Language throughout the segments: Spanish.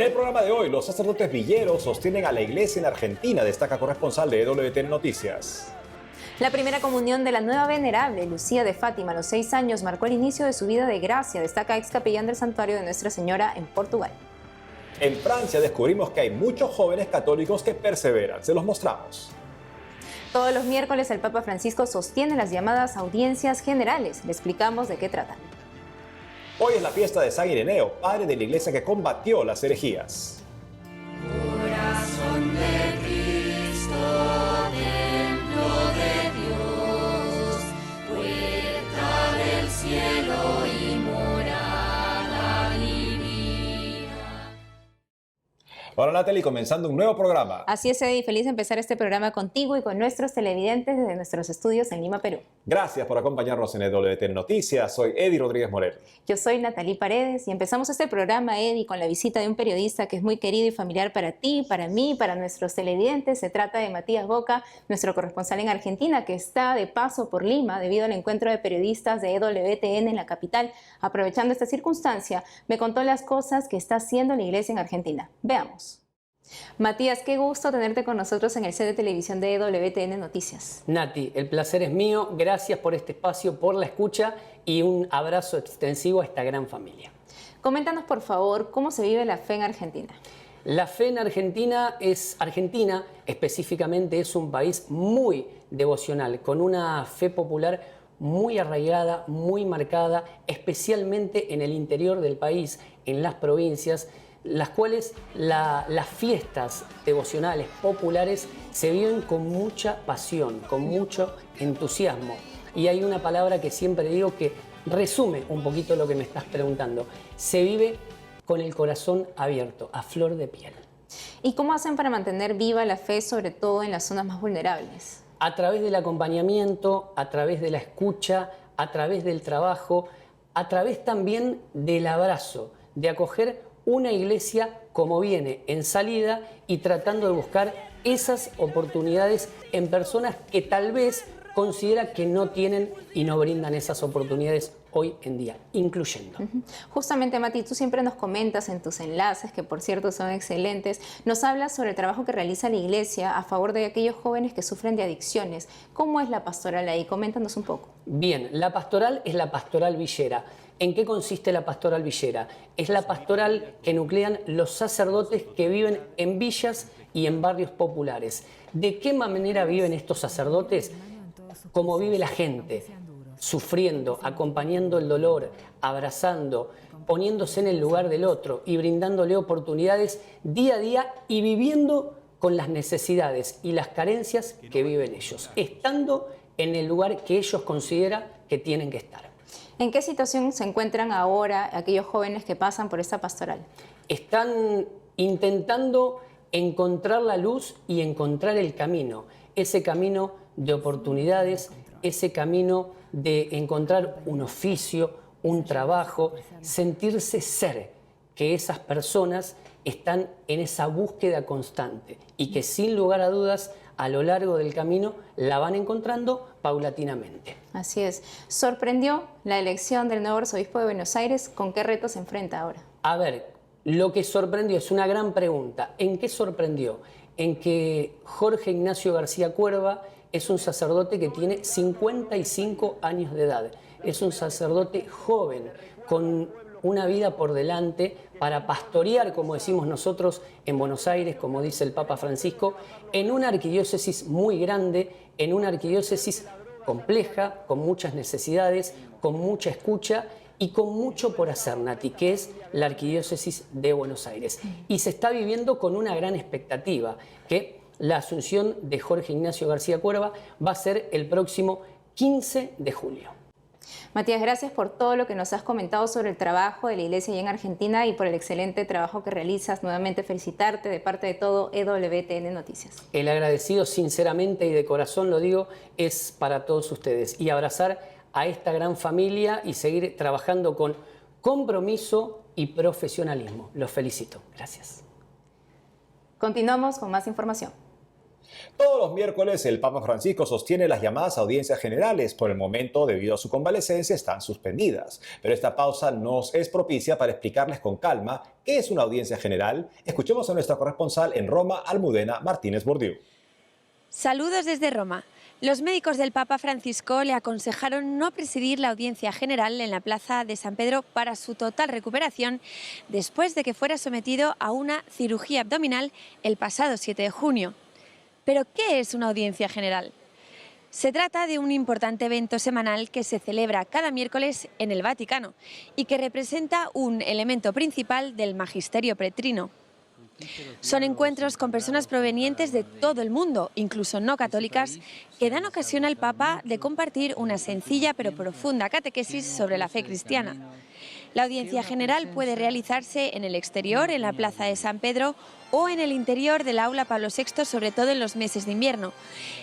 En el programa de hoy, los sacerdotes villeros sostienen a la iglesia en Argentina, destaca corresponsal de EWTN Noticias. La primera comunión de la nueva venerable Lucía de Fátima a los 6 años marcó el inicio de su vida de gracia, destaca ex capellán del santuario de Nuestra Señora en Portugal. En Francia descubrimos que hay muchos jóvenes católicos que perseveran. Se los mostramos. Todos los miércoles el Papa Francisco sostiene las llamadas audiencias generales. Le explicamos de qué tratan. Hoy es la fiesta de San Ireneo, padre de la iglesia que combatió las herejías. Corazón de Cristo, templo de Dios, puerta del cielo y morada divina. Hola Natalie, comenzando un nuevo programa. Así es, Eddie, feliz de empezar este programa contigo y con nuestros televidentes desde nuestros estudios en Lima, Perú. Gracias por acompañarnos en EWTN Noticias. Soy Eddie Rodríguez Morel. Yo soy Natalie Paredes y empezamos este programa, Eddie, con la visita de un periodista que es muy querido y familiar para ti, para mí, para nuestros televidentes. Se trata de Matías Boca, nuestro corresponsal en Argentina, que está de paso por Lima debido al encuentro de periodistas de EWTN en la capital. Aprovechando esta circunstancia, me contó las cosas que está haciendo la iglesia en Argentina. Veamos. Matías, qué gusto tenerte con nosotros en el set de televisión de EWTN Noticias. Nati, el placer es mío. Gracias por este espacio, por la escucha y un abrazo extensivo a esta gran familia. Coméntanos, por favor, cómo se vive la fe en Argentina. La fe en Argentina específicamente es un país muy devocional, con una fe popular muy arraigada, muy marcada, especialmente en el interior del país, en las provincias, las cuales las fiestas devocionales populares se viven con mucha pasión, con mucho entusiasmo. Y hay una palabra que siempre digo que resume un poquito lo que me estás preguntando. Se vive con el corazón abierto, a flor de piel. ¿Y cómo hacen para mantener viva la fe, sobre todo en las zonas más vulnerables? A través del acompañamiento, a través de la escucha, a través del trabajo, a través también del abrazo, de acoger una iglesia como viene en salida y tratando de buscar esas oportunidades en personas que tal vez considera que no tienen y no brindan esas oportunidades hoy en día, incluyendo. Justamente, Mati, tú siempre nos comentas en tus enlaces, que por cierto son excelentes, nos hablas sobre el trabajo que realiza la iglesia a favor de aquellos jóvenes que sufren de adicciones. ¿Cómo es la pastoral ahí? Coméntanos un poco. Bien, la pastoral es la pastoral villera. ¿En qué consiste la pastoral villera? Es la pastoral que nuclean los sacerdotes que viven en villas y en barrios populares. ¿De qué manera viven estos sacerdotes? Como vive la gente, sufriendo, acompañando el dolor, abrazando, poniéndose en el lugar del otro y brindándole oportunidades día a día y viviendo con las necesidades y las carencias que viven ellos, estando en el lugar que ellos consideran que tienen que estar. ¿En qué situación se encuentran ahora aquellos jóvenes que pasan por esta pastoral? Están intentando encontrar la luz y encontrar el camino, ese camino de oportunidades, ese camino de encontrar un oficio, un trabajo, sentirse ser, que esas personas están en esa búsqueda constante y que sin lugar a dudas a lo largo del camino la van encontrando paulatinamente. Así es. ¿Sorprendió la elección del nuevo arzobispo de Buenos Aires? ¿Con qué retos se enfrenta ahora? A ver, lo que sorprendió es una gran pregunta. ¿En qué sorprendió? En que Jorge Ignacio García Cuerva es un sacerdote que tiene 55 años de edad. Es un sacerdote joven, con una vida por delante para pastorear, como decimos nosotros, en Buenos Aires, como dice el Papa Francisco, en una arquidiócesis muy grande, en una arquidiócesis compleja, con muchas necesidades, con mucha escucha y con mucho por hacer, Nati, que es la arquidiócesis de Buenos Aires. Y se está viviendo con una gran expectativa, que la asunción de Jorge Ignacio García Cuerva va a ser el próximo 15 de julio. Matías, gracias por todo lo que nos has comentado sobre el trabajo de la iglesia allá en Argentina y por el excelente trabajo que realizas. Nuevamente felicitarte de parte de todo EWTN Noticias. El agradecido sinceramente y de corazón lo digo es para todos ustedes y abrazar a esta gran familia y seguir trabajando con compromiso y profesionalismo. Los felicito. Gracias. Continuamos con más información. Todos los miércoles el Papa Francisco sostiene las llamadas audiencias generales. Por el momento, debido a su convalecencia, están suspendidas. Pero esta pausa nos es propicia para explicarles con calma qué es una audiencia general. Escuchemos a nuestra corresponsal en Roma, Almudena Martínez Bordiú. Saludos desde Roma. Los médicos del Papa Francisco le aconsejaron no presidir la audiencia general en la plaza de San Pedro para su total recuperación después de que fuera sometido a una cirugía abdominal el pasado 7 de junio. ¿Pero qué es una audiencia general? Se trata de un importante evento semanal que se celebra cada miércoles en el Vaticano y que representa un elemento principal del magisterio pretrino. Son encuentros con personas provenientes de todo el mundo, incluso no católicas, que dan ocasión al Papa de compartir una sencilla pero profunda catequesis sobre la fe cristiana. La audiencia general puede realizarse en el exterior, en la plaza de San Pedro, o en el interior del aula Pablo VI, sobre todo en los meses de invierno.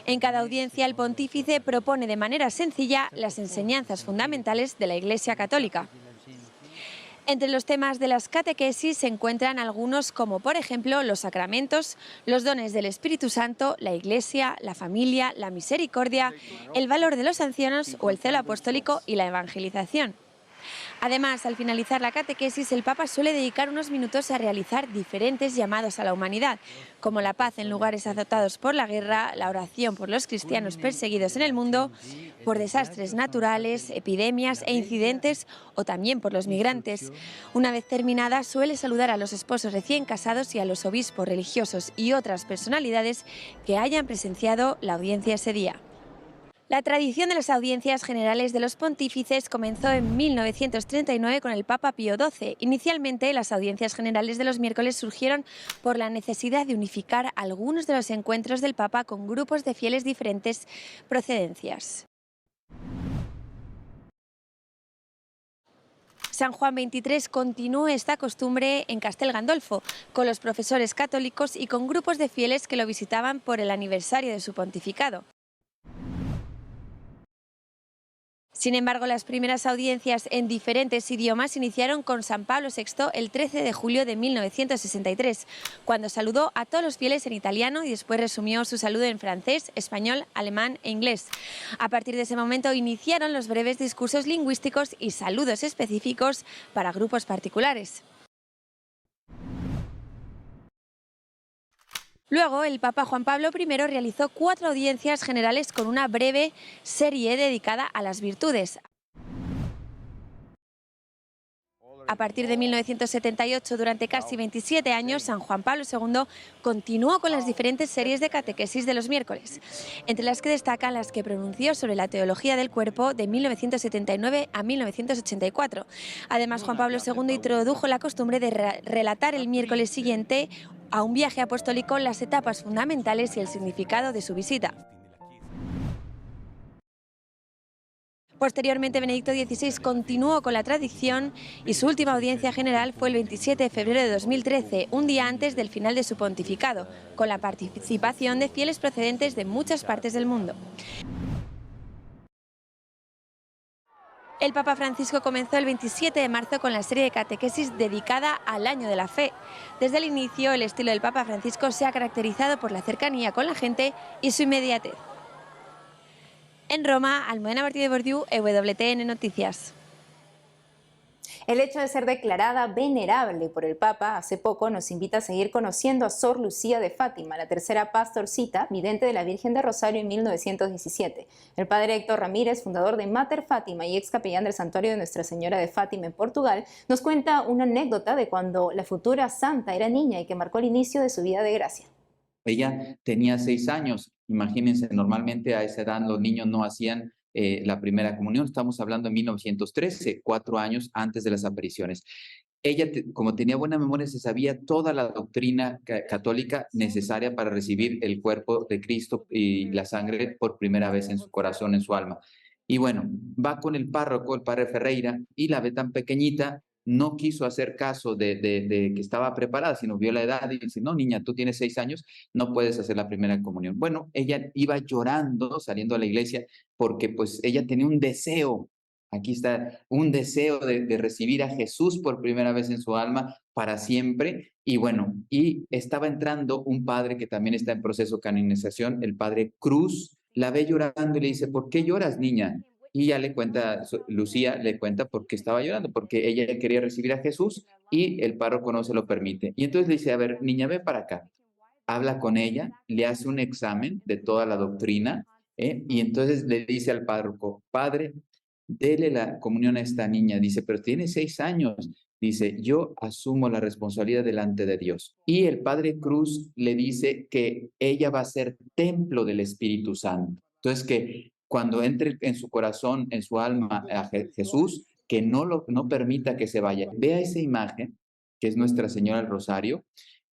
En cada audiencia el pontífice propone de manera sencilla las enseñanzas fundamentales de la Iglesia católica. Entre los temas de las catequesis se encuentran algunos como, por ejemplo, los sacramentos, los dones del Espíritu Santo, la Iglesia, la familia, la misericordia, el valor de los ancianos o el celo apostólico y la evangelización. Además, al finalizar la catequesis, el Papa suele dedicar unos minutos a realizar diferentes llamados a la humanidad, como la paz en lugares azotados por la guerra, la oración por los cristianos perseguidos en el mundo, por desastres naturales, epidemias e incidentes, o también por los migrantes. Una vez terminada, suele saludar a los esposos recién casados y a los obispos religiosos y otras personalidades que hayan presenciado la audiencia ese día. La tradición de las audiencias generales de los pontífices comenzó en 1939 con el Papa Pío XII. Inicialmente, las audiencias generales de los miércoles surgieron por la necesidad de unificar algunos de los encuentros del Papa con grupos de fieles diferentes procedencias. San Juan XXIII continuó esta costumbre en Castel Gandolfo, con los profesores católicos y con grupos de fieles que lo visitaban por el aniversario de su pontificado. Sin embargo, las primeras audiencias en diferentes idiomas iniciaron con San Pablo VI el 13 de julio de 1963, cuando saludó a todos los fieles en italiano y después resumió su saludo en francés, español, alemán e inglés. A partir de ese momento iniciaron los breves discursos lingüísticos y saludos específicos para grupos particulares. Luego, el Papa Juan Pablo I realizó 4 audiencias generales con una breve serie dedicada a las virtudes. A partir de 1978, durante casi 27 años, San Juan Pablo II continuó con las diferentes series de catequesis de los miércoles, entre las que destacan las que pronunció sobre la teología del cuerpo de 1979 a 1984. Además, Juan Pablo II introdujo la costumbre de relatar el miércoles siguiente a un viaje apostólico las etapas fundamentales y el significado de su visita. Posteriormente, Benedicto XVI continuó con la tradición y su última audiencia general fue el 27 de febrero de 2013, un día antes del final de su pontificado, con la participación de fieles procedentes de muchas partes del mundo. El Papa Francisco comenzó el 27 de marzo con la serie de catequesis dedicada al Año de la Fe. Desde el inicio, el estilo del Papa Francisco se ha caracterizado por la cercanía con la gente y su inmediatez. En Roma, Almudena Martínez Bordiú, EWTN Noticias. El hecho de ser declarada venerable por el Papa hace poco nos invita a seguir conociendo a Sor Lucía de Fátima, la tercera pastorcita vidente de la Virgen de Rosario en 1917. El padre Héctor Ramírez, fundador de Mater Fátima y ex capellán del Santuario de Nuestra Señora de Fátima en Portugal, nos cuenta una anécdota de cuando la futura santa era niña y que marcó el inicio de su vida de gracia. Ella tenía 6 años. Imagínense, normalmente a esa edad los niños no hacían la primera comunión. Estamos hablando de 1913, 4 años antes de las apariciones. Ella, como tenía buena memoria, se sabía toda la doctrina católica necesaria para recibir el cuerpo de Cristo y la sangre por primera vez en su corazón, en su alma. Y bueno, va con el párroco, el padre Ferreira, y la ve tan pequeñita. No quiso hacer caso de que estaba preparada, sino vio la edad y dice, no, niña, tú tienes 6 años, no puedes hacer la primera comunión. Bueno, ella iba llorando saliendo a la iglesia porque pues ella tenía un deseo Aquí está un deseo de recibir a Jesús por primera vez en su alma para siempre. Y bueno, y estaba entrando un padre que también está en proceso de canonización, el padre Cruz, la ve llorando y le dice, ¿por qué lloras, niña? Y ya le cuenta, Lucía le cuenta por qué estaba llorando, porque ella quería recibir a Jesús y el párroco no se lo permite. Y entonces le dice, a ver, niña, ve para acá. Habla con ella, le hace un examen de toda la doctrina, y entonces le dice al párroco, padre, dele la comunión a esta niña. Dice, pero tiene 6 años. Dice, yo asumo la responsabilidad delante de Dios. Y el padre Cruz le dice que ella va a ser templo del Espíritu Santo. Entonces, que cuando entre en su corazón, en su alma a Jesús, que no permita que se vaya. Vea esa imagen, que es Nuestra Señora del Rosario.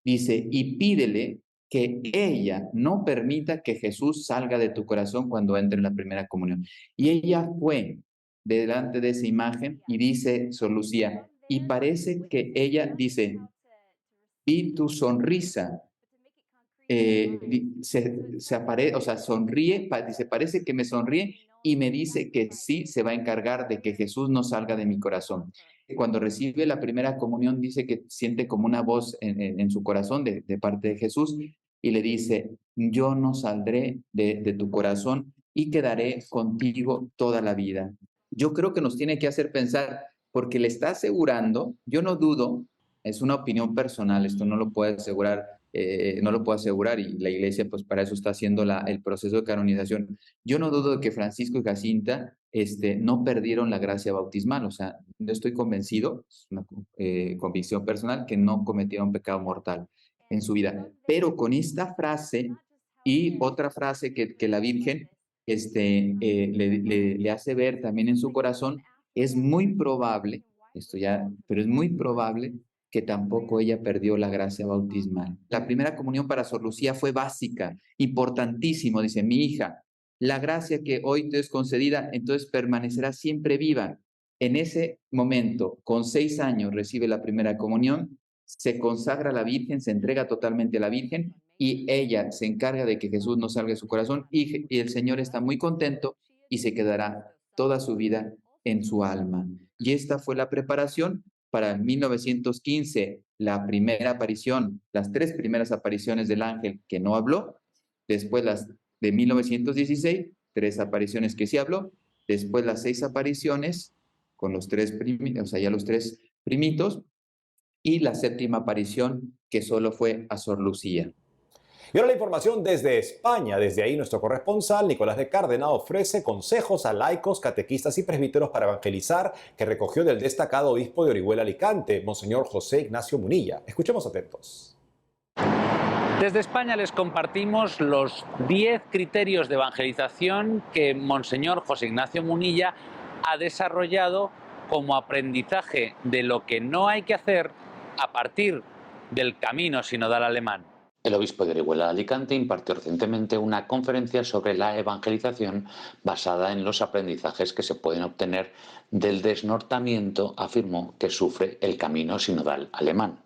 Dice, y pídele que ella no permita que Jesús salga de tu corazón cuando entre en la primera comunión. Y ella fue delante de esa imagen y dice, Sor Lucía, y parece que ella dice, vi tu sonrisa, o sea, sonríe, dice, parece que me sonríe y me dice que sí se va a encargar de que Jesús no salga de mi corazón. Cuando recibe la primera comunión dice que siente como una voz en su corazón de parte de Jesús y le dice, yo no saldré de tu corazón y quedaré contigo toda la vida. Yo creo que nos tiene que hacer pensar, porque le está asegurando, yo no dudo, es una opinión personal, esto no lo puede asegurar, no lo puedo asegurar y la iglesia pues para eso está haciendo el proceso de canonización. Yo no dudo de que Francisco y Jacinta no perdieron la gracia bautismal, o sea, yo estoy convencido, es una convicción personal, que no cometieron pecado mortal en su vida. Pero con esta frase y otra frase que la Virgen le hace ver también en su corazón, es muy probable, pero es muy probable que tampoco ella perdió la gracia bautismal. La primera comunión para Sor Lucía fue básica, importantísimo, dice, mi hija, la gracia que hoy te es concedida, entonces permanecerá siempre viva. En ese momento, con 6 años, recibe la primera comunión, se consagra a la Virgen, se entrega totalmente a la Virgen, y ella se encarga de que Jesús no salga de su corazón, y el Señor está muy contento y se quedará toda su vida en su alma. Y esta fue la preparación para 1915, la primera aparición, las 3 primeras apariciones del ángel que no habló, después las de 1916, 3 apariciones que sí habló, después las 6 apariciones con los 3 primitos, o sea, ya los 3 primitos, y la 7ª aparición que solo fue a Sor Lucía. Y ahora la información desde España. Desde ahí nuestro corresponsal Nicolás de Cárdenas ofrece consejos a laicos, catequistas y presbíteros para evangelizar, que recogió del destacado obispo de Orihuela, Alicante, Monseñor José Ignacio Munilla. Escuchemos atentos. Desde España les compartimos los 10 criterios de evangelización que Monseñor José Ignacio Munilla ha desarrollado como aprendizaje de lo que no hay que hacer a partir del camino sinodal alemán. El obispo de Orihuela, Alicante, impartió recientemente una conferencia sobre la evangelización basada en los aprendizajes que se pueden obtener del desnortamiento, afirmó, que sufre el camino sinodal alemán.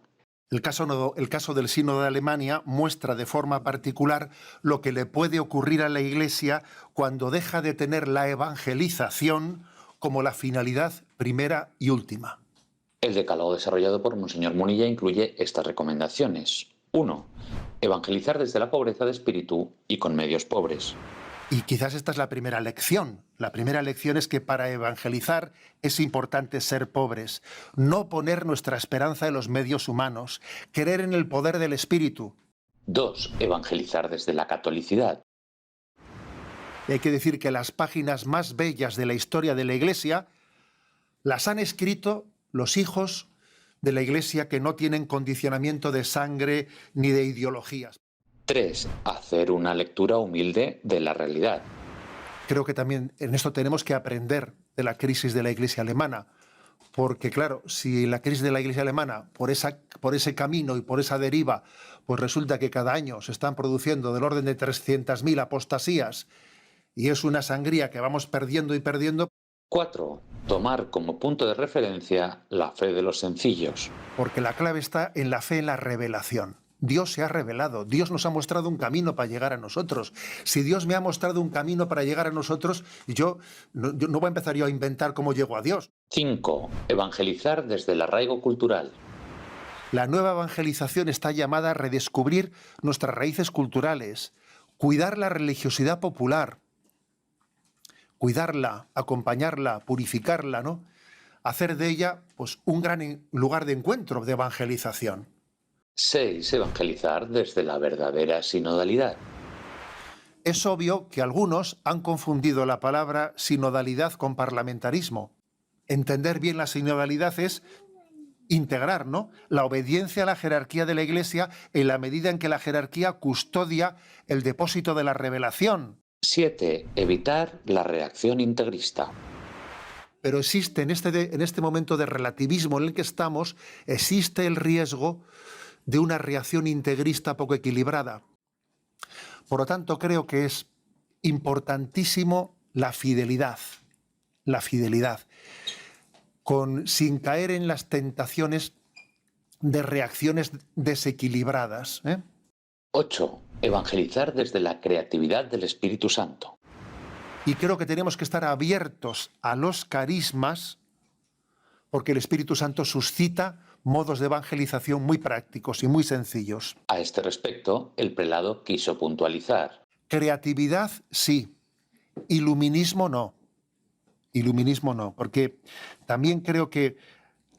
El caso del Sínodo de Alemania muestra de forma particular lo que le puede ocurrir a la Iglesia cuando deja de tener la evangelización como la finalidad primera y última. El decálogo desarrollado por Monseñor Munilla incluye estas recomendaciones. 1. Evangelizar desde la pobreza de espíritu y con medios pobres. Y quizás esta es la primera lección. La primera lección es que para evangelizar es importante ser pobres, no poner nuestra esperanza en los medios humanos, creer en el poder del espíritu. 2. Evangelizar desde la catolicidad. Y hay que decir que las páginas más bellas de la historia de la Iglesia las han escrito los hijos de la Iglesia que no tienen condicionamiento de sangre ni de ideologías. 3. Hacer una lectura humilde de la realidad. Creo que también en esto tenemos que aprender de la crisis de la Iglesia alemana, porque claro, si la crisis de la Iglesia alemana, por ese camino y por esa deriva, pues resulta que cada año se están produciendo del orden de 300.000 apostasías y es una sangría que vamos perdiendo y perdiendo. 4. Tomar como punto de referencia la fe de los sencillos. Porque la clave está en la fe en la revelación. Dios se ha revelado, Dios nos ha mostrado un camino para llegar a nosotros. Si Dios me ha mostrado un camino para llegar a nosotros, yo no voy a empezar yo a inventar cómo llego a Dios. 5. Evangelizar desde el arraigo cultural. La nueva evangelización está llamada a redescubrir nuestras raíces culturales, cuidar la religiosidad popular, cuidarla, acompañarla, purificarla, ¿no? Hacer de ella pues, un gran lugar de encuentro, de evangelización. 6. Evangelizar desde la verdadera sinodalidad. Es obvio que algunos han confundido la palabra sinodalidad con parlamentarismo. Entender bien la sinodalidad es integrar, ¿no?, la obediencia a la jerarquía de la Iglesia en la medida en que la jerarquía custodia el depósito de la revelación. 7. Evitar la reacción integrista. Pero existe en este momento de relativismo en el que estamos, existe el riesgo de una reacción integrista poco equilibrada. Por lo tanto, creo que es importantísimo la fidelidad, sin caer en las tentaciones de reacciones desequilibradas. 8. Evangelizar desde la creatividad del Espíritu Santo. Y creo que tenemos que estar abiertos a los carismas, porque el Espíritu Santo suscita modos de evangelización muy prácticos y muy sencillos. A este respecto, el prelado quiso puntualizar. Creatividad, sí. Iluminismo, no. Iluminismo, no. Porque también creo que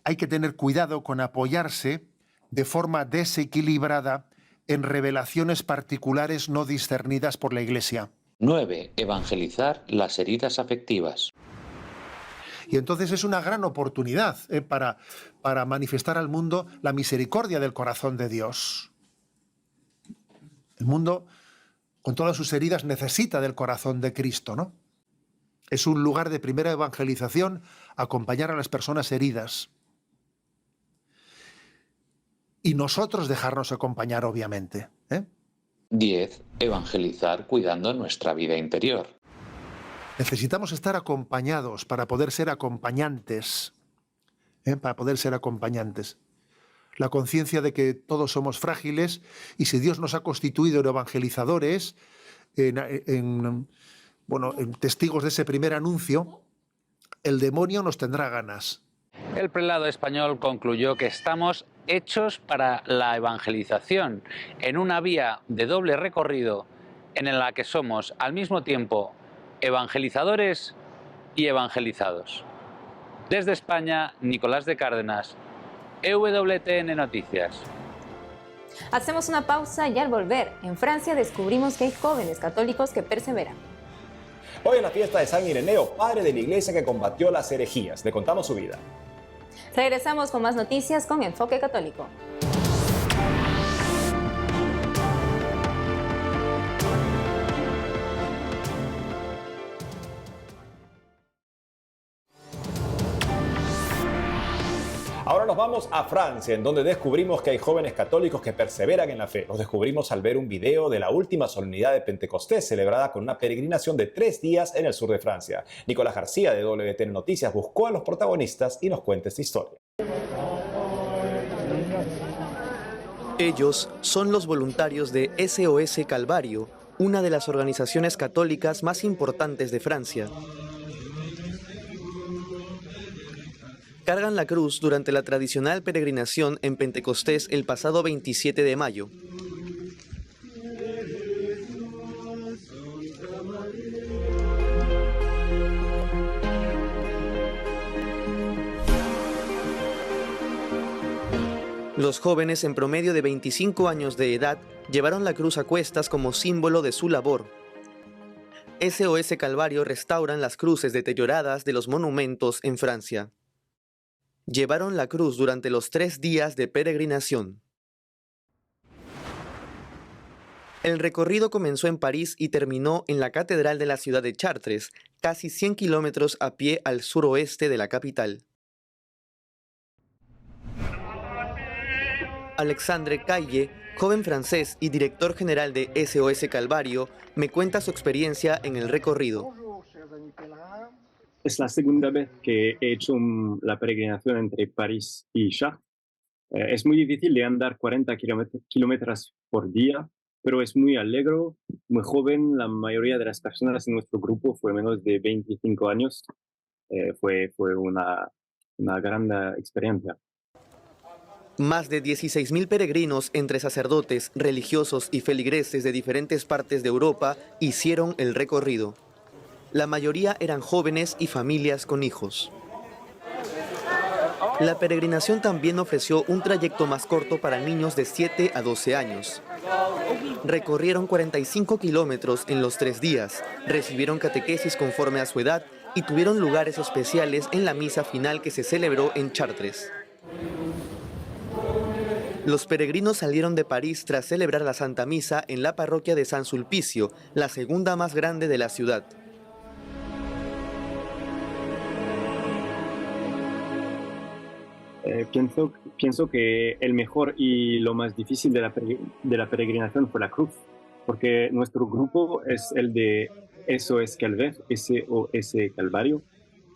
hay que tener cuidado con apoyarse de forma desequilibrada en revelaciones particulares no discernidas por la Iglesia. 9. Evangelizar las heridas afectivas. Y entonces es una gran oportunidad para manifestar al mundo la misericordia del corazón de Dios. El mundo, con todas sus heridas, necesita del corazón de Cristo, ¿no? Es un lugar de primera evangelización acompañar a las personas heridas. Y nosotros dejarnos acompañar, obviamente. 10. Evangelizar cuidando nuestra vida interior. Necesitamos estar acompañados para poder ser acompañantes. Para poder ser acompañantes. La conciencia de que todos somos frágiles y si Dios nos ha constituido en evangelizadores, en testigos de ese primer anuncio, el demonio nos tendrá ganas. El prelado español concluyó que estamos hechos para la evangelización, en una vía de doble recorrido en la que somos al mismo tiempo evangelizadores y evangelizados. Desde España, Nicolás de Cárdenas, EWTN Noticias. Hacemos una pausa y al volver, en Francia descubrimos que hay jóvenes católicos que perseveran. Hoy en la fiesta de San Ireneo, padre de la iglesia que combatió las herejías. Le contamos su vida. Regresamos con más noticias con Enfoque Católico. Ahora nos vamos a Francia, en donde descubrimos que hay jóvenes católicos que perseveran en la fe. Los descubrimos al ver un video de la última solemnidad de Pentecostés, celebrada con una peregrinación de 3 días en el sur de Francia. Nicolás García, de WTN Noticias, buscó a los protagonistas y nos cuenta esta historia. Ellos son los voluntarios de SOS Calvario, una de las organizaciones católicas más importantes de Francia. Cargan la cruz durante la tradicional peregrinación en Pentecostés el pasado 27 de mayo. Los jóvenes en promedio de 25 años de edad llevaron la cruz a cuestas como símbolo de su labor. SOS Calvario restauran las cruces deterioradas de los monumentos en Francia. Llevaron la cruz durante los 3 días de peregrinación. El recorrido comenzó en París y terminó en la catedral de la ciudad de Chartres, casi 100 kilómetros a pie al suroeste de la capital. Alexandre Caille, joven francés y director general de SOS Calvario, me cuenta su experiencia en el recorrido. Es la segunda vez que he hecho la peregrinación entre París y Chartres. Es muy difícil de andar 40 kilómetros por día, pero es muy alegre, muy joven. La mayoría de las personas en nuestro grupo fue menos de 25 años. Fue una gran experiencia. Más de 16.000 peregrinos entre sacerdotes, religiosos y feligreses de diferentes partes de Europa hicieron el recorrido. La mayoría eran jóvenes y familias con hijos. La peregrinación también ofreció un trayecto más corto para niños de 7 a 12 años. Recorrieron 45 kilómetros en los 3 días, recibieron catequesis conforme a su edad y tuvieron lugares especiales en la misa final que se celebró en Chartres. Los peregrinos salieron de París tras celebrar la Santa Misa en la parroquia de San Sulpicio, la segunda más grande de la ciudad. Pienso que el mejor y lo más difícil de la peregrinación fue la cruz, porque nuestro grupo es el de SOS Calvario,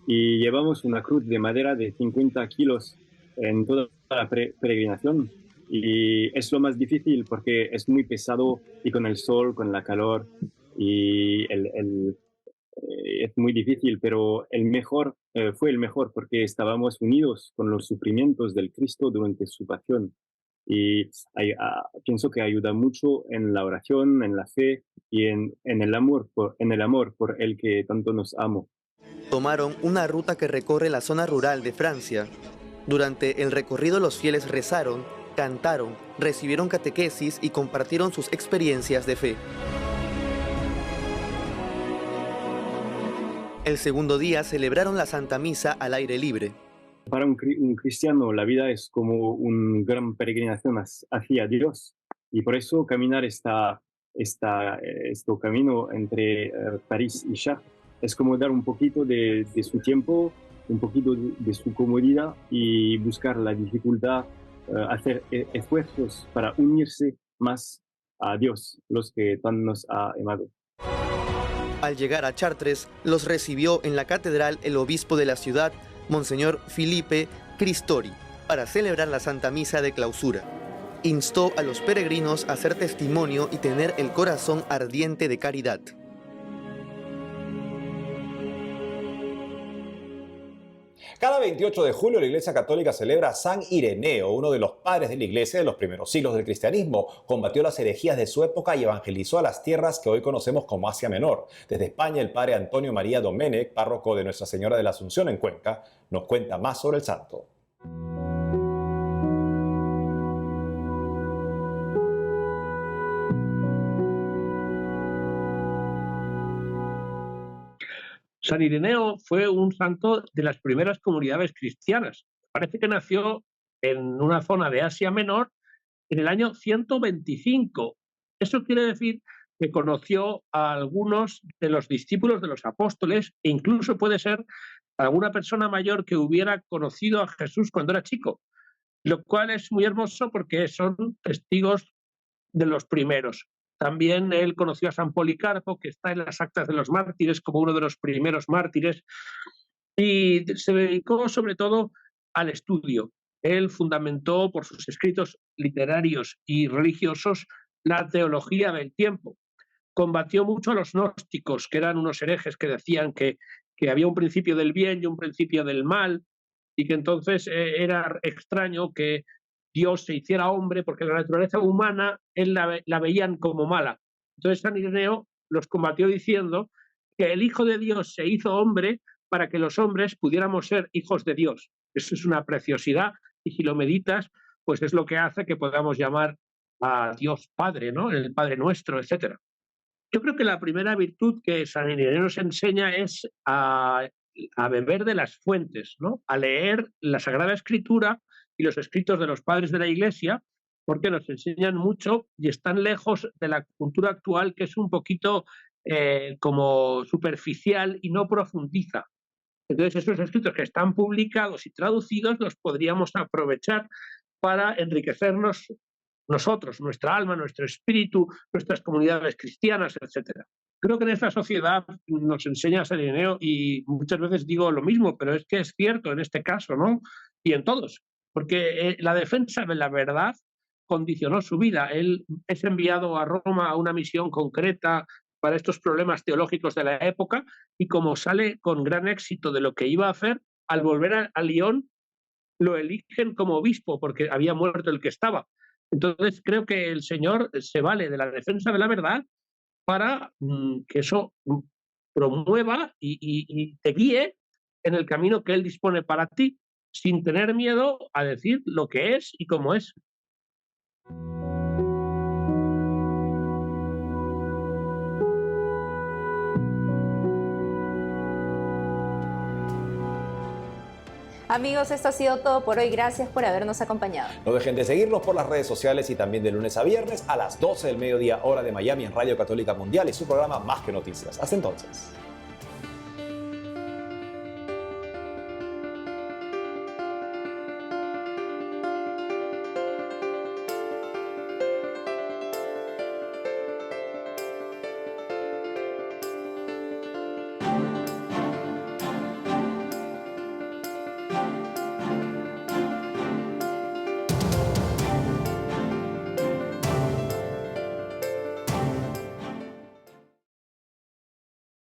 y llevamos una cruz de madera de 50 kilos en toda la peregrinación. Y es lo más difícil porque es muy pesado y con el sol, con la calor, y es muy difícil, pero fue el mejor porque estábamos unidos con los sufrimientos del Cristo durante su pasión. Y pienso que ayuda mucho en la oración, en la fe y en el amor por el que tanto nos amó. Tomaron una ruta que recorre la zona rural de Francia. Durante el recorrido los fieles rezaron, cantaron, recibieron catequesis y compartieron sus experiencias de fe. El segundo día celebraron la Santa Misa al aire libre. Para un cristiano la vida es como una gran peregrinación hacia Dios, y por eso caminar este camino entre París y Chartres es como dar un poquito de su tiempo, un poquito de su comodidad y buscar la dificultad, hacer esfuerzos para unirse más a Dios, los que tan nos ha amado. Al llegar a Chartres, los recibió en la catedral el obispo de la ciudad, Monseñor Philippe Cristori, para celebrar la Santa Misa de clausura. Instó a los peregrinos a hacer testimonio y tener el corazón ardiente de caridad. Cada 28 de julio la Iglesia Católica celebra a San Ireneo, uno de los padres de la Iglesia de los primeros siglos del cristianismo. Combatió las herejías de su época y evangelizó a las tierras que hoy conocemos como Asia Menor. Desde España, el padre Antonio María Domènech, párroco de Nuestra Señora de la Asunción en Cuenca, nos cuenta más sobre el santo. San Ireneo fue un santo de las primeras comunidades cristianas. Parece que nació en una zona de Asia Menor en el año 125. Eso quiere decir que conoció a algunos de los discípulos de los apóstoles e incluso puede ser alguna persona mayor que hubiera conocido a Jesús cuando era chico, lo cual es muy hermoso porque son testigos de los primeros. También él conoció a San Policarpo, que está en las actas de los mártires como uno de los primeros mártires, y se dedicó sobre todo al estudio. Él fundamentó por sus escritos literarios y religiosos la teología del tiempo. Combatió mucho a los gnósticos, que eran unos herejes que decían que había un principio del bien y un principio del mal, y que entonces era extraño que Dios se hiciera hombre porque la naturaleza humana él la veían como mala. Entonces San Ireneo los combatió diciendo que el Hijo de Dios se hizo hombre para que los hombres pudiéramos ser hijos de Dios. Eso es una preciosidad y si lo meditas, pues es lo que hace que podamos llamar a Dios Padre, ¿no? El Padre Nuestro, etc. Yo creo que la primera virtud que San Ireneo nos enseña es a beber de las fuentes, ¿no? A leer la Sagrada Escritura y los escritos de los padres de la Iglesia, porque nos enseñan mucho y están lejos de la cultura actual, que es un poquito como superficial y no profundiza. Entonces, esos escritos que están publicados y traducidos los podríamos aprovechar para enriquecernos nosotros, nuestra alma, nuestro espíritu, nuestras comunidades cristianas, etc. Creo que en esta sociedad nos enseña San Ireneo y muchas veces digo lo mismo, pero es que es cierto en este caso, ¿no? Y en todos, porque la defensa de la verdad condicionó su vida. Él es enviado a Roma a una misión concreta para estos problemas teológicos de la época y como sale con gran éxito de lo que iba a hacer, al volver a Lyon lo eligen como obispo porque había muerto el que estaba. Entonces creo que el Señor se vale de la defensa de la verdad para que eso promueva y te guíe en el camino que Él dispone para ti, sin tener miedo a decir lo que es y cómo es. Amigos, esto ha sido todo por hoy. Gracias por habernos acompañado. No dejen de seguirnos por las redes sociales y también de lunes a viernes a las 12 del mediodía, hora de Miami, en Radio Católica Mundial y su programa Más que Noticias. Hasta entonces.